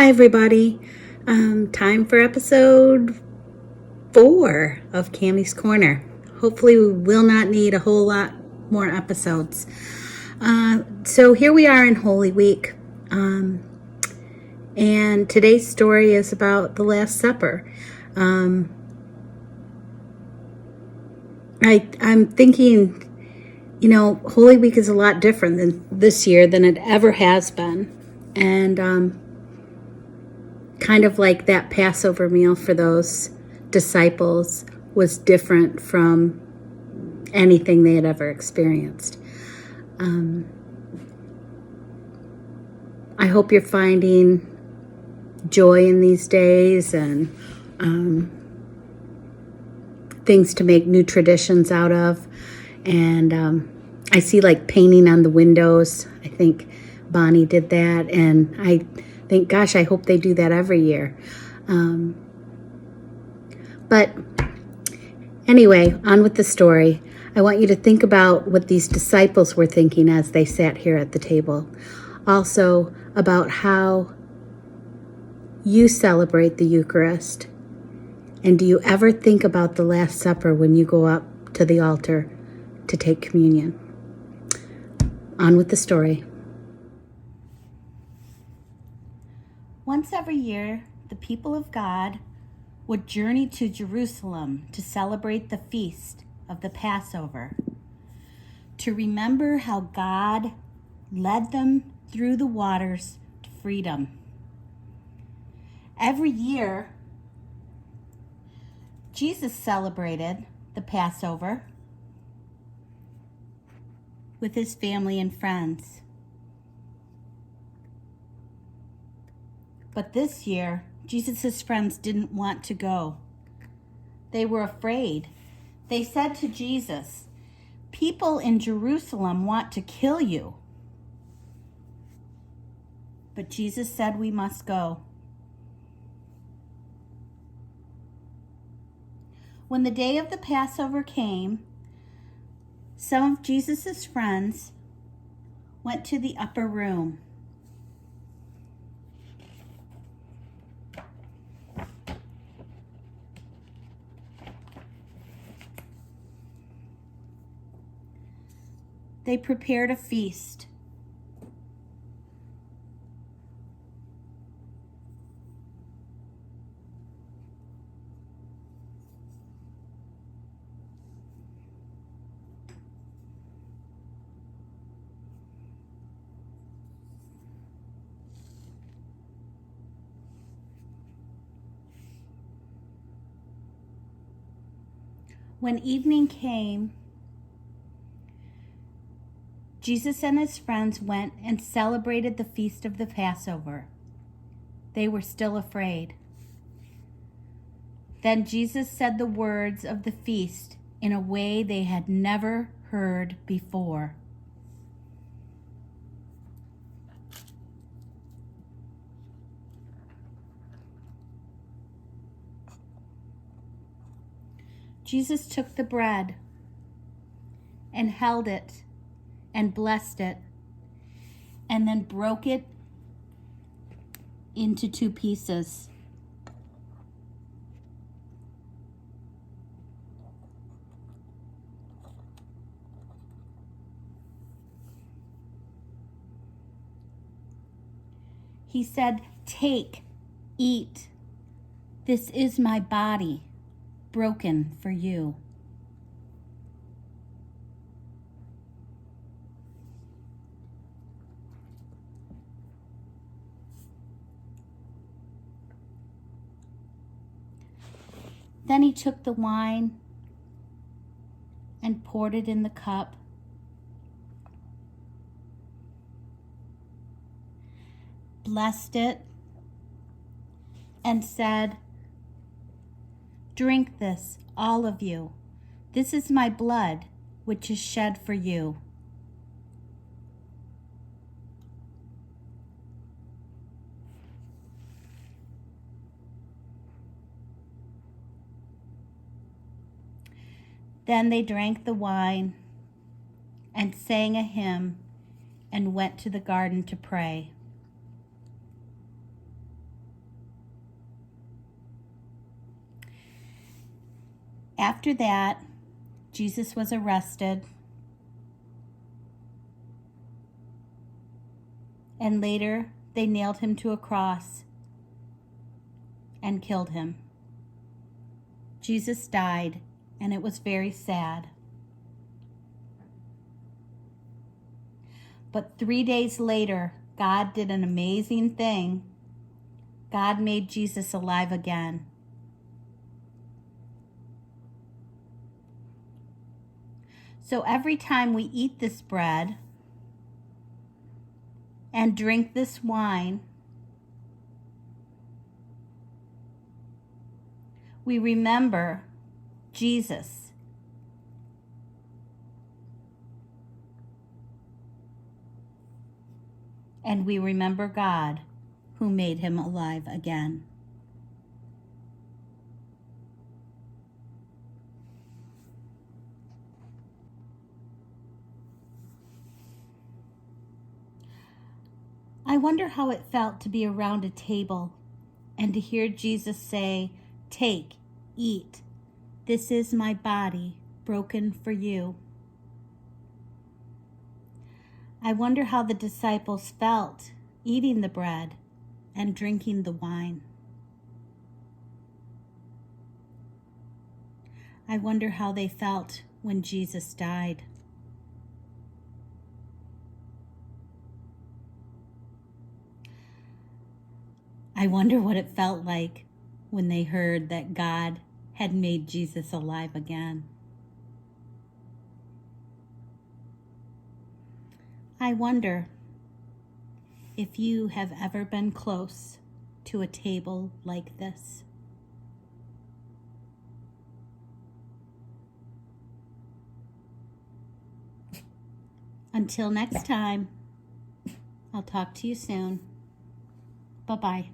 Hi, everybody. Time for episode 4 of Cami's Corner. Hopefully, we will not need a whole lot more episodes. So here we are in Holy Week. And today's story is about the Last Supper. I'm thinking, Holy Week is a lot different than this year than it ever has been. And kind of like that Passover meal for those disciples was different from anything they had ever experienced. I hope you're finding joy in these days and things to make new traditions out of. And I see like painting on the windows. I think Bonnie did that, and I think, gosh, I hope they do that every year. But anyway, on with the story. I want you to think about what these disciples were thinking as they sat here at the table. Also about how you celebrate the Eucharist. And do you ever think about the Last Supper when you go up to the altar to take communion? On with the story. Once every year, the people of God would journey to Jerusalem to celebrate the feast of the Passover, to remember how God led them through the waters to freedom. Every year, Jesus celebrated the Passover with his family and friends. But this year, Jesus' friends didn't want to go. They were afraid. They said to Jesus, "People in Jerusalem want to kill you." But Jesus said we must go. When the day of the Passover came, some of Jesus' friends went to the upper room. They prepared a feast. When evening came, Jesus and his friends went and celebrated the feast of the Passover. They were still afraid. Then Jesus said the words of the feast in a way they had never heard before. Jesus took the bread and held it and blessed it, and then broke it into 2 pieces. He said, "Take, eat. This is my body, broken for you." Then he took the wine and poured it in the cup. Blessed it and said, "Drink this, all of you. This is my blood, which is shed for you." Then they drank the wine and sang a hymn and went to the garden to pray. After that, Jesus was arrested, and later they nailed him to a cross and killed him. Jesus died, and it was very sad. But 3 days later, God did an amazing thing. God made Jesus alive again. So every time we eat this bread and drink this wine, we remember Jesus. And we remember God, who made him alive again. I wonder how it felt to be around a table and to hear Jesus say, "Take, eat. This is my body broken for you." I wonder how the disciples felt eating the bread and drinking the wine. I wonder how they felt when Jesus died. I wonder what it felt like when they heard that God had made Jesus alive again. I wonder if you have ever been close to a table like this. Until next time, I'll talk to you soon. Bye-bye.